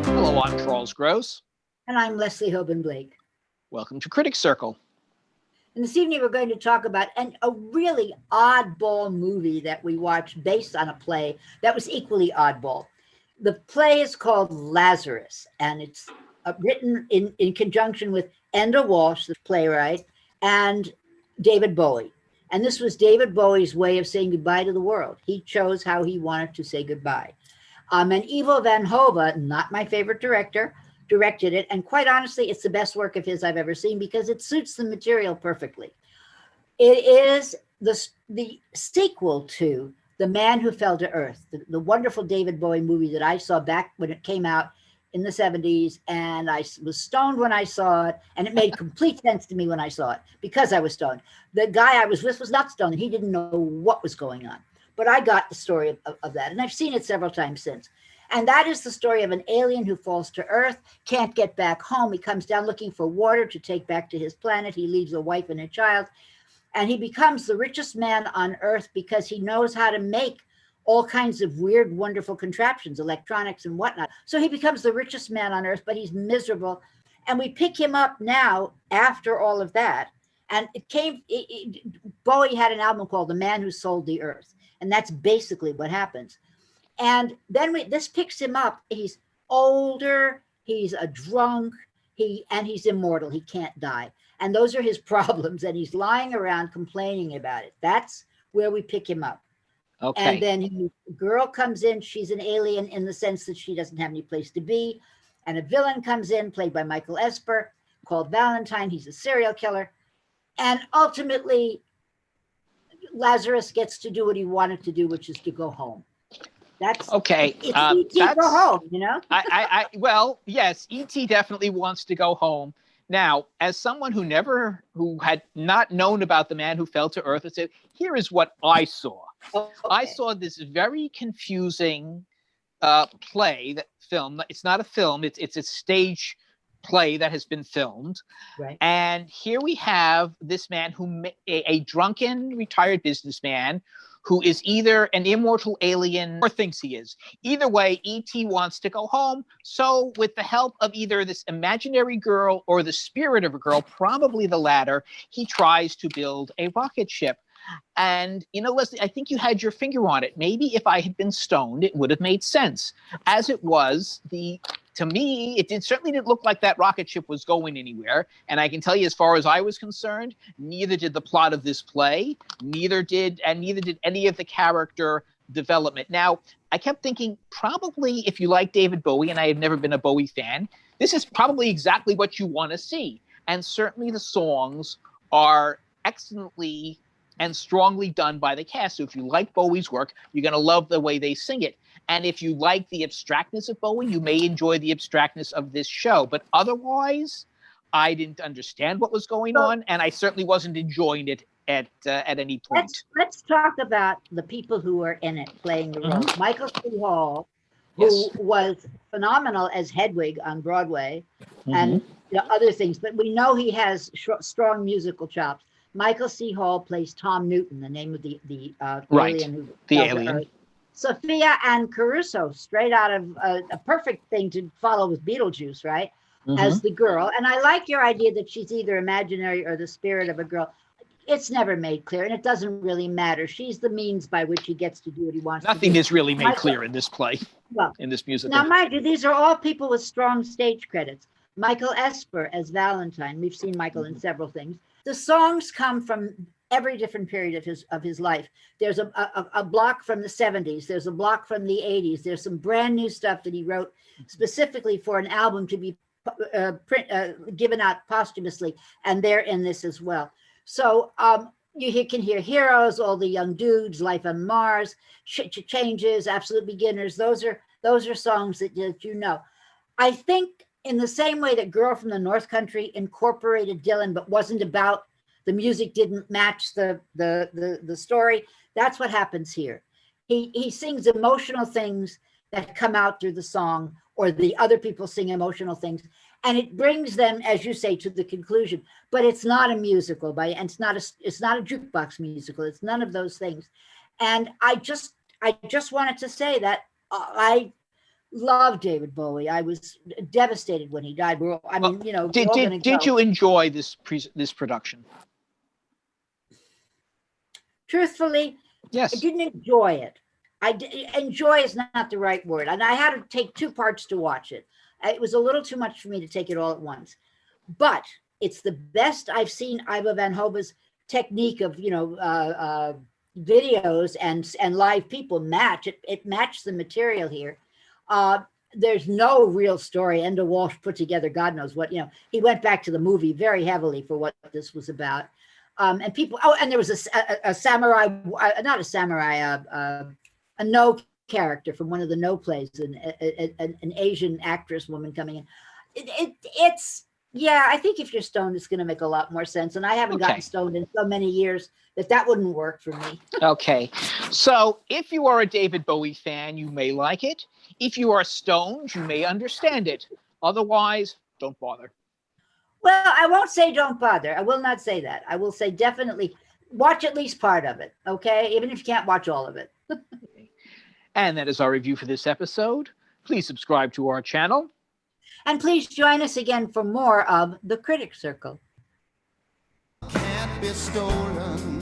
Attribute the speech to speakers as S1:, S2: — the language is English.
S1: Hello, I'm Charles Gross.
S2: And I'm Leslie Hoban Blake.
S1: Welcome to Critics Circle.
S2: And this evening we're going to talk about a really oddball movie that we watched based on a play that was equally oddball. The play is called Lazarus, and it's written in conjunction with Enda Walsh, the playwright, and David Bowie. And this was David Bowie's way of saying goodbye to the world. He chose how he wanted to say goodbye. And Ivo van Hove, not my favorite director, directed it. And quite honestly, it's the best work of his I've ever seen because it suits the material perfectly. It is the sequel to The Man Who Fell to Earth, the wonderful David Bowie movie that I saw back when it came out in the 70s. And I was stoned when I saw it. And it made complete sense to me when I saw it because I was stoned. The guy I was with was not stoned and he didn't know what was going on. But I got the story of that, and I've seen it several times since. And that is the story of an alien who falls to Earth, can't get back home. He comes down looking for water to take back to his planet. He leaves a wife and a child, and he becomes the richest man on Earth because he knows how to make all kinds of weird, wonderful contraptions, electronics and whatnot. So he becomes the richest man on Earth, but he's miserable. And we pick him up now after all of that. And Bowie had an album called The Man Who Sold the Earth. And that's basically what happens. And then this picks him up. He's older, he's a drunk, he's immortal. He can't die. And those are his problems. And he's lying around complaining about it. That's where we pick him up.
S1: Okay.
S2: And then a girl comes in. She's an alien in the sense that she doesn't have any place to be. And a villain comes in, played by Michael Esper, called Valentine. He's a serial killer. And ultimately, Lazarus gets to do what he wanted to do, which is to go home. That's
S1: okay.
S2: It's go home, you know?
S1: Well, yes, E.T. definitely wants to go home. Now, as someone who had not known about The Man Who Fell to Earth, I said, here is what I saw.
S2: Okay.
S1: I saw this very confusing film. It's not a film. It's a stage play that has been filmed.
S2: Right.
S1: And here we have this man a drunken retired businessman who is either an immortal alien or thinks he is. Either way, E.T. wants to go home. So with the help of either this imaginary girl or the spirit of a girl, probably the latter, he tries to build a rocket ship. And, Leslie, I think you had your finger on it. Maybe if I had been stoned, it would have made sense. As it was, to me, it certainly didn't look like that rocket ship was going anywhere. And I can tell you, as far as I was concerned, neither did the plot of this play, neither did any of the character development. Now, I kept thinking, probably if you like David Bowie, and I have never been a Bowie fan, this is probably exactly what you want to see. And certainly the songs are excellently and strongly done by the cast. So if you like Bowie's work, you're going to love the way they sing it. And if you like the abstractness of Bowie, you may enjoy the abstractness of this show. But otherwise, I didn't understand what was going on, and I certainly wasn't enjoying it at any point.
S2: Let's talk about the people who were in it playing the roles. Michael C. Hall, who
S1: Yes.
S2: was phenomenal as Hedwig on Broadway and other things, but we know he has strong musical chops. Michael C. Hall plays Tom Newton, the name of the alien who
S1: the
S2: fell to
S1: alien.
S2: Earth. Sophia Ann Caruso, straight out of a perfect thing to follow with Beetlejuice, right? As the girl. And I like your idea that she's either imaginary or the spirit of a girl. It's never made clear, and it doesn't really matter. She's the means by which he gets to do what he wants to do.
S1: Nothing is really made clear in this play, in this musical.
S2: Now, mind you, these are all people with strong stage credits. Michael Esper as Valentine. We've seen Michael in several things. The songs come from every different period of his life. There's a block from the 70s. There's a block from the 80s. There's some brand new stuff that he wrote specifically for an album to be given out posthumously, and they're in this as well. So you can hear Heroes, All the Young Dudes, Life on Mars, Changes, Absolute Beginners. Those are songs that you know. I think in the same way that Girl from the North Country incorporated Dylan, but wasn't about, the music didn't match the story. That's what happens here. He sings emotional things that come out through the song, or the other people sing emotional things. and it brings them, as you say, to the conclusion. But it's not a musical, and it's not a jukebox musical. It's none of those things. And I just wanted to say that I love David Bowie. I was devastated when he died.
S1: Did you enjoy this production?
S2: Truthfully,
S1: yes,
S2: I didn't enjoy it. Enjoy is not the right word, and I had to take 2 parts to watch it. It was a little too much for me to take it all at once. But it's the best I've seen Iva Van Hoba's technique of videos and live people match. It matched the material here. There's no real story. Enda Walsh put together God knows what. He went back to the movie very heavily for what this was about. And people. Oh, and there was a samurai, not a samurai, a No character from one of the No plays, an Asian actress woman coming in. It's I think if you're stoned, it's going to make a lot more sense. And I haven't gotten stoned in so many years that wouldn't work for me.
S1: Okay, so if you are a David Bowie fan, you may like it. If you are stoned, you may understand it. Otherwise, don't bother.
S2: Well, I won't say don't bother. I will not say that. I will say definitely watch at least part of it, okay? Even if you can't watch all of it.
S1: And that is our review for this episode. Please subscribe to our channel.
S2: And please join us again for more of The Critic Circle.
S3: Can't be stolen.